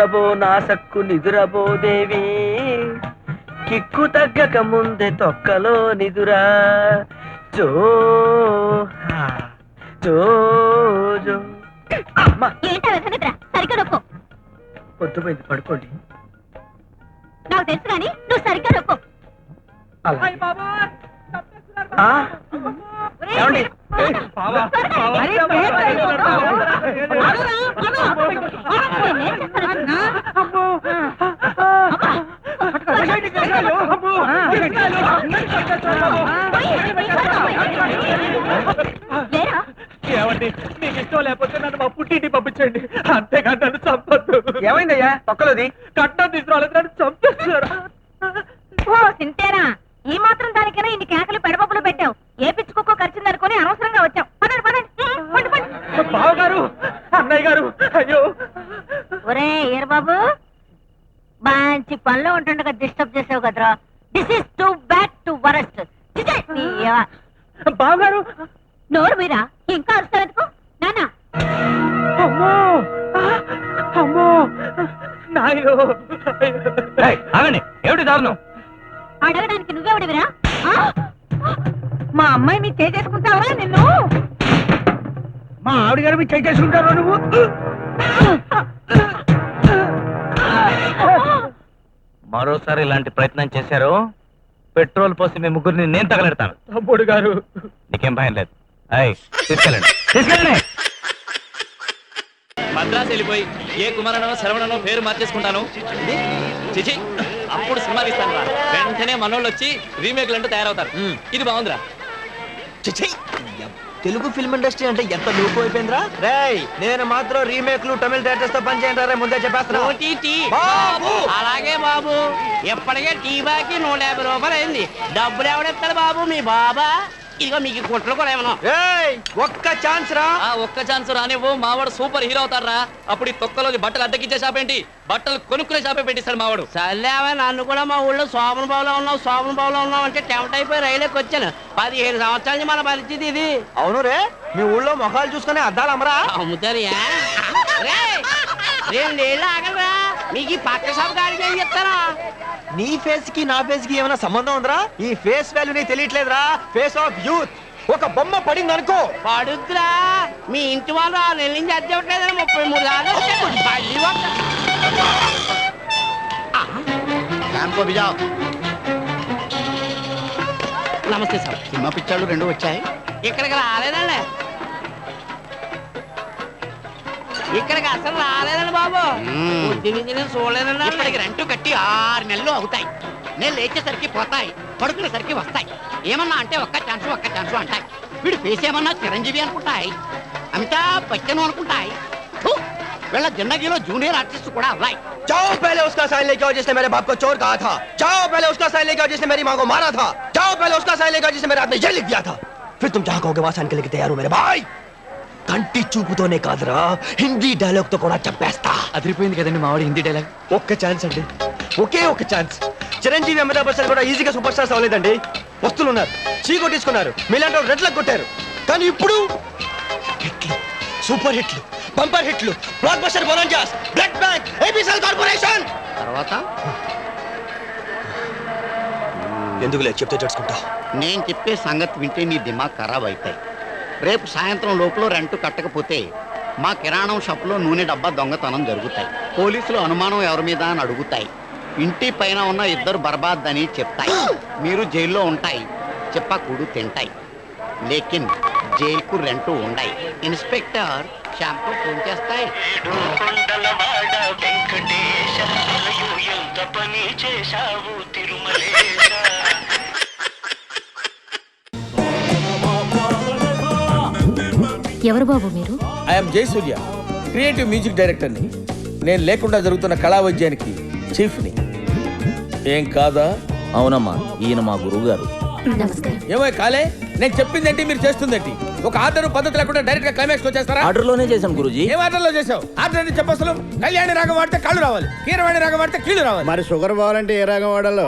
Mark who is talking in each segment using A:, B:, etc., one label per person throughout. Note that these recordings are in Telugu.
A: నిదురబో నా సక్కు నిదురబో దేవి, కిక్కు తగ్గక ముందే తొక్కలో నిదురా. జో జో జో.
B: సరిగ్గా నొక్కు.
A: పొద్దుపోయింది, పడుకోండి.
B: నాకు తెలుసు కానీ నువ్వు సరిగ్గా నొక్కు.
A: ఏమండి?
C: ఏమండి, మీకు ఇష్టం లేకపోతే నన్ను మా పుట్టింటి పంపించండి, అంతేగాని నన్ను చంపొద్దు.
A: ఏమైందయ్యా? తొక్కలోది
C: కట్నం తీసుకురాలేదు, నన్ను చంపేస్తారు.
B: ఓ సింతేనా, ఈ మాత్రం దానికైనా ఇన్ని కేకలు పెడపప్పులు పెట్టావు. ఏ పిచ్చుకోకో ఖర్చుందనుకుని అనవసరంగా వచ్చావు. పదండి పదండి.
C: బావగారు, అన్నయ్య గారు, అయ్యో.
B: ఒరే ఏర్బాబు, మంచి పనిలో ఉంటుండగా డిస్టర్బ్ చేసావు కదరా. This is too bad to worst.
C: బావగారు,
B: నోరు మీరా ఇంకా అరుస్తారెందుకు? నాన్న
C: అమ్మో అమ్మో నాయో.
A: ఆగండి, ఏమిటి దారుణం?
B: అడగడానికి నువ్వెవడివిరా? మా అమ్మాయి మీ చేసుకుంటావా? నిన్ను
A: మా ఆవిడ గారు మీరు చేసుకుంటారు. నువ్వు మరోసారి ఇలాంటి ప్రయత్నం చేశారు, పెట్రోల్ పోసి మీ ముగ్గురిని నేను తగలెడతాను.
C: తమ్ముడు గారు,
A: నీకేం భయం లేదు. తీసుకెళ్ళండి తీసుకెళ్ళండి.
D: మద్రాసు వెళ్ళిపోయి ఏ కుమారనో శరవణనో పేరు మార్చేసుకుంటాను. చిచి, అప్పుడు సినిమా తీస్తాను రా. వెంటనే మనోళ్ళు వచ్చి రీమేక్లు అంటూ తయారవుతారు. ఇది బాగుందిరా.
E: చిచి, తెలుగు ఫిల్మ్ ఇండస్ట్రీ అంటే ఎంత లోపు అయిపోయిందిరా. రేయ్, నేను మాత్రం రీమేక్లు తమిళ డైరెక్టర్స్ తో పని చేయండి. ముందే చెప్పేస్తున్నా.
D: అలాగే బాబు, ఎప్పటికే టీ బాకి 150 రూపాయలు అయింది. డబ్బులు ఎవడెత్తాడు బాబు? మీ బాబా? ఇదిగో మీకు కుట్లు కూడా ఏమన్నా.
E: ఒక్క ఛాన్స్ రా.
D: ఒక్క ఛాన్స్ రానివ్వు. మావాడు సూపర్ హీరో అవుతారా. అప్పుడు ఈ తొక్కలోని బట్టలు అద్దెకిచ్చే షాప్ ఏంటి, బట్టలు కొనుక్కునే షాపే పెట్టిస్తాడు మావాడు. సర్లేవా, నన్ను కూడా మా ఊళ్ళో శోభన బావులో ఉన్నావు అంటే టెంప్ట్ అయిపోయి రైలుకి వచ్చాను. 15 సంవత్సరాల నుంచి మన పరిస్థితి ఇది.
E: అవును రే, మీ ఊళ్ళో మొఖాలు చూసుకునే అద్దాలు అమ్మరా?
D: అమ్ముతారు. 2 ఏళ్ళు ఆగలరా, మీకు ఈ పక్క షాప్ గాడికి ఏం చెప్తారా?
E: నీ ఫేస్ కి నా ఫేస్ కి ఏమైనా సంబంధం ఉందిరా? ఈ ఫేస్ వాల్యూ నీకు తెలియట్లేదురా. Face of youth. ఒక బొమ్మ పడింది అనుకో,
D: పడుద్దురా. మీ ఇంటి వాళ్ళు 6 నెలల నుంచి అద్దె ఇవ్వట్లేదని 33 నమస్తే సార్.
F: సినిమా పిక్చర్లు 2 వచ్చాయి.
D: ఇక్కడికి రాలేదండి, ఇక్కడికి అసలు రాలేదండి బాబు. చూడలేదండి.
F: ఇప్పటికి రెంట్ కట్టి 6 నెలలు అవుతాయి. నేను లేచేసరికి పోతాయి, పడుకునేసరికి వస్తాయి. ఏమన్నా అంటే ఒక్క ఛాన్స్ అంటాయి. వీడు ఫేస్ ఏమన్నా చిరంజీవి అనుకుంటాయి, అమితాబ్ బచ్చన్ అనుకుంటాయి. వీళ్ళ జిందగీలో జూనియర్ ఆర్టిస్ట్ కూడా అవ్వాయి.
E: जाओ पहले उसका साइन लेके आओ जिसने मेरे बाप को चोर कहा था. जाओ पहले उसका साइन लेके आओ जिसने मेरी माँ को मारा था. जाओ पहले उसका साइन लेके आओ जिसने मेरे हाथ में ये लिख दिया था. फिर तुम जहाँ कहोगे वहाँ साइन के लेके तैयार हो मेरे भाई. కంటి చూపుతోనే కాదురా, హిందీ డైలాగ్ తో కూడా చెప్పేస్తా.
F: అదిరిపోయింది కదండి మావాడి హిందీ డైలాగ్.
E: ఒక్క ఛాన్స్ అండి, ఒకే ఒక్క ఛాన్స్. చిరంజీవి అమితాబ్ బచ్చన్ కూడా ఈజీగా సూపర్ స్టార్స్ అవ్వలేదండి. వస్తున్నారు, చీకొట్టించుకున్నారు, మీలాంటి వాళ్ళు రెడ్లకు కొట్టారు. కానీ ఇప్పుడు హిట్లు, సూపర్ హిట్లు, బంపర్ హిట్లు, blockbuster bonanzas, blood bank, ABCL corporation.
F: తర్వాత
E: ఎందుకులే చెప్తే తెలుసుకుంటా.
F: నేను చెప్పే సంగతి వింటే నీ దిమాగ్ ఖరాబ్ అవుతాయి. రేపు సాయంత్రం లోపల రెంట్ కట్టకపోతే మా కిరాణం షాపులో నూనె డబ్బా దొంగతనం జరుగుతాయి. పోలీసులు అనుమానం ఎవరి మీద అని అడుగుతాయి. ఇంటి పైన ఉన్న 2 బర్బాద్ అని చెప్తాయి. మీరు జైల్లో ఉంటాయి, చెప్పకూడు తింటాయి. లేకిన్ జైలుకు రెంట్ ఉండాయి. ఇన్స్పెక్టర్ షాంపూ ఫోన్ చేస్తాయి.
B: ఎవరు బాబు మీరు?
G: ఐఎమ్ జయసూర్య, క్రియేటివ్ మ్యూజిక్ డైరెక్టర్ని. నేను లేకుండా జరుగుతున్న కళా వైద్యానికి చీఫ్ని. ఏం కాదా?
A: అవునమ్మా, ఈయన మా గురువు గారు.
G: ఏమో కాలే, నేను చెప్పిందేంటి మీరు చేస్తుందేంటి? ఒక ఆర్డర్ పద్ధతి లేకుండా డైరెక్ట్ గా క్లైమాక్స్ వచ్చేస్తారా?
A: ఆర్డర్లోనే చేశాం గురూజీ.
G: ఏం ఆర్డర్లో చేసావు? ఆర్డర్ అని చెప్పసలు కళ్యాణి రాగం వాడితే కాళ్ళు రావాలి, కీరవాణి రాగం వాడితే కీళ్ళు రావాలి.
H: మరి షుగర్ పోవాలంటే ఏ రాగం వాడాలో?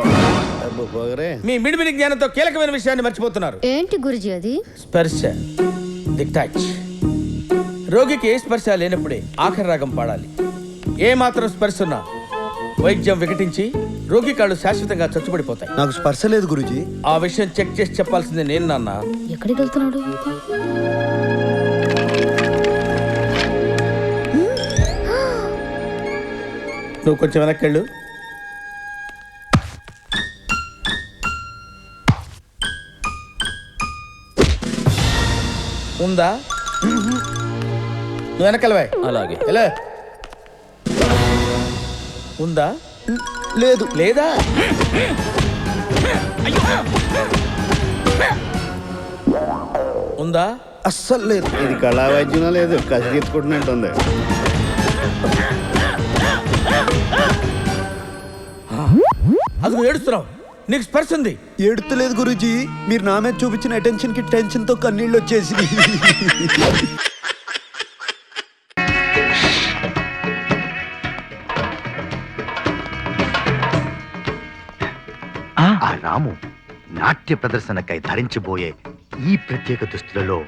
G: మీ మిడిమిడి జ్ఞానంతో కీలకమైన విషయాన్ని మర్చిపోతున్నారు.
B: ఏంటి గురుజీ అది?
G: స్పర్శ, ది టచ్. రోగికి ఏ స్పర్శ లేనప్పుడే ఆఖరి రాగం పాడాలి. ఏ మాత్రం స్పర్శ ఉన్నా వైద్యం వికటించి రోగి కాళ్ళు శాశ్వతంగా చచ్చుబడిపోతాయి.
E: నాకు స్పర్శ లేదు గురుజీ.
G: ఆ విషయం చెక్ చేసి చెప్పాల్సింది నేను నాన్న.
B: ఎక్కడికి వెళ్తున్నాడు?
G: నువ్వు కొంచెం వెనక్కి వెళ్ళు. ఉందా? నువ్వు వెనకెళ్ళవా?
A: అలాగే.
G: ఎలా ఉందా?
E: లేదు.
G: లేదా? ఉందా?
E: అస్సలు లేదు.
H: ఇది కళా వైద్యం లేదు, కసిగెత్తుకుంటున్నట్టుంది.
G: అది నువ్వు ఏడుస్తున్నావు. నీకు స్పర్శ ఉంది.
E: ఏడుతలేదు గురుజీ. మీరు నా మీద చూపించిన అటెన్షన్ కి టెన్షన్ తో కన్నీళ్ళు వచ్చేసి.
I: ఆ రాము నాట్య ప్రదర్శనకై ధరించబోయే ఈ ప్రత్యేక దుస్తులలో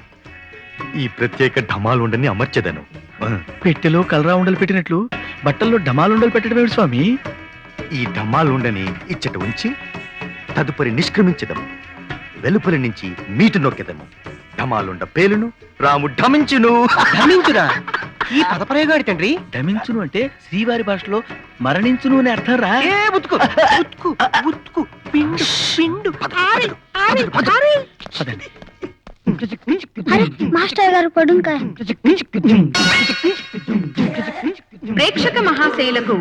I: ఈ ప్రత్యేక ఢమాలుండని అమర్చెదను.
C: పెట్టెలో కలరా ఉండలు పెట్టినట్లు బట్టల్లో డమాలుండలు పెట్టడం ఏమిటి స్వామి?
I: ఈ ఢమాలుండని ఇచ్చట ఉంచి తదుపరి నిష్క్రమించదము. వెలుపలి నుంచి మీటు నొక్కెదము. ఢమాలుండ పేలును, రాము ఢమించును.
C: డమించురా? ఈ పదప్రయోగాడి తండ్రి. డమించును అంటే శ్రీవారి భాషలో మరణించును అని అర్థం రా. ఉత్కు ఉత్కు ఉత్కు పిండు పిండు. పదండి.
J: మాస్టర్ గారు పడుంకాయ.
B: ప్రేక్షక మహాశయులకు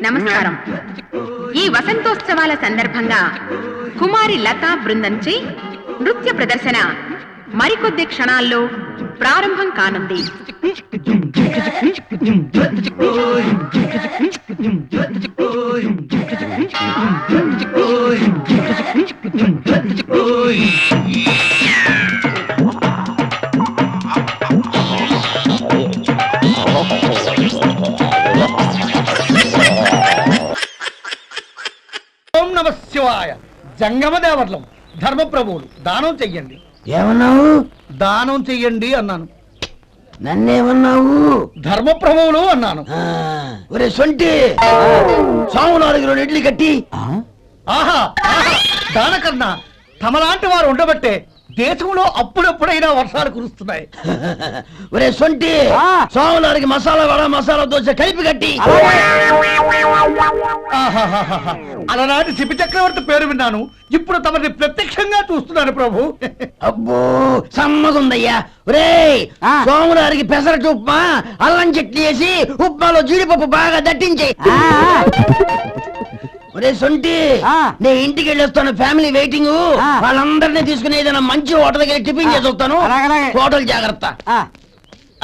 B: నమస్కారం. ఈ వసంతోత్సవాల సందర్భంగా కుమారి లతా బృందంచే నృత్య ప్రదర్శన మరికొద్ది క్షణాల్లో ప్రారంభం కానుంది.
C: ఓం నమ శివాయ. జంగమ దేవర్లం, ధర్మప్రభువులు, దానం చెయ్యండి.
F: ఏమన్నావు?
C: దానం చెయ్యండి అన్నాను.
F: నన్నేమన్నావు?
C: ధర్మప్రభువులు అన్నాను.
F: ఒరే సొంటి, సాము 4 ఇడ్లీ కట్టి.
C: ఆహా ఆహా, దానకన్నా తమలాంటి వారు ఉండబట్టే దేశంలో అప్పుడెప్పుడైనా వర్షాలు కురుస్తున్నాయి.
F: ఒరే సొంటి, సాము 4 మసాలా వడ మసాలా దోశ కలిపి కట్టి.
C: ఆహాహాహా, అలనాటి శిపి చక్రవర్తి పేరు విన్నాను, ఇప్పుడు తమని ప్రత్యక్షంగా చూస్తున్నాను ప్రభు.
F: అబ్బో సమ్మగుందయ్యా. ఒరే సోము 4 పెసరట్టు ఉప్మా, అల్లం చట్నీ వేసి ఉప్మాలో జీడిపప్పు బాగా దట్టించే. ఒరే సొంటి, నేను ఇంటికి వెళ్ళొస్తాను, ఫ్యామిలీ వెయిటింగ్. వాళ్ళందరినీ తీసుకుని ఏదైనా మంచి హోటల్ దగ్గర టిఫిన్ చేసి వస్తాను. హోటల్ జాగ్రత్త.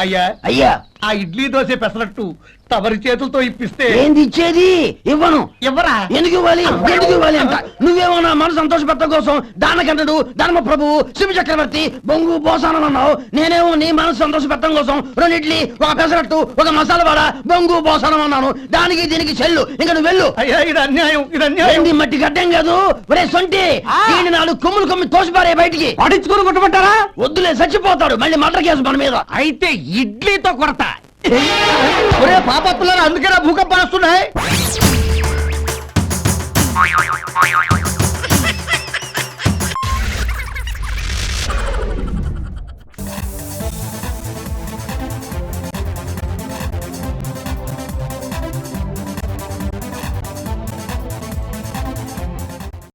C: అయ్యా
F: అయ్యా,
C: ఆ ఇడ్లీ దోశ పెసరట్టు తమరి చేతులతో ఇప్పిస్తే.
F: ఏంది ఇచ్చేది? ఇవ్వను.
C: ఎవరా?
F: ఎందుకు ఇవ్వాలి? ఎందుకు ఇవ్వాలి అంట. నువ్వేమో నా మనసు సంతోషపెట్టడం కోసం దానకంటుడు, ధర్మ ప్రభువు, శివ చక్రవర్తి, బొంగు బోసానం అన్నావు. నేనేమో నీ మనసు సంతోషపెట్టడం కోసం 2 ఇడ్లీ, 1 పెసరట్టు, 1 మసాలా వడ, బొంగు బోసానం అన్నాను. దానికి దీనికి చెల్లు. ఇంకా నువ్వు వెళ్ళు.
C: అయ్యా ఇది అన్యాయం, ఇది అన్యాయం.
F: ఏంది మట్టి గడ్డం కాదు. ఒరే సొంటి, దీన్ని 4 కొమ్ములు కొమ్మి తోసిపారే బయటికి.
C: పడించుకుని కొట్టమంటారా?
F: వద్దులే, చచ్చిపోతాడు. మళ్ళీ మర్డర్ కేసు మన మీద.
C: అయితే ఇడ్లీతో కొడతా. ఒరే పాపత్తులారా, అందుకేనా భూకంపాలు వస్తున్నాయి?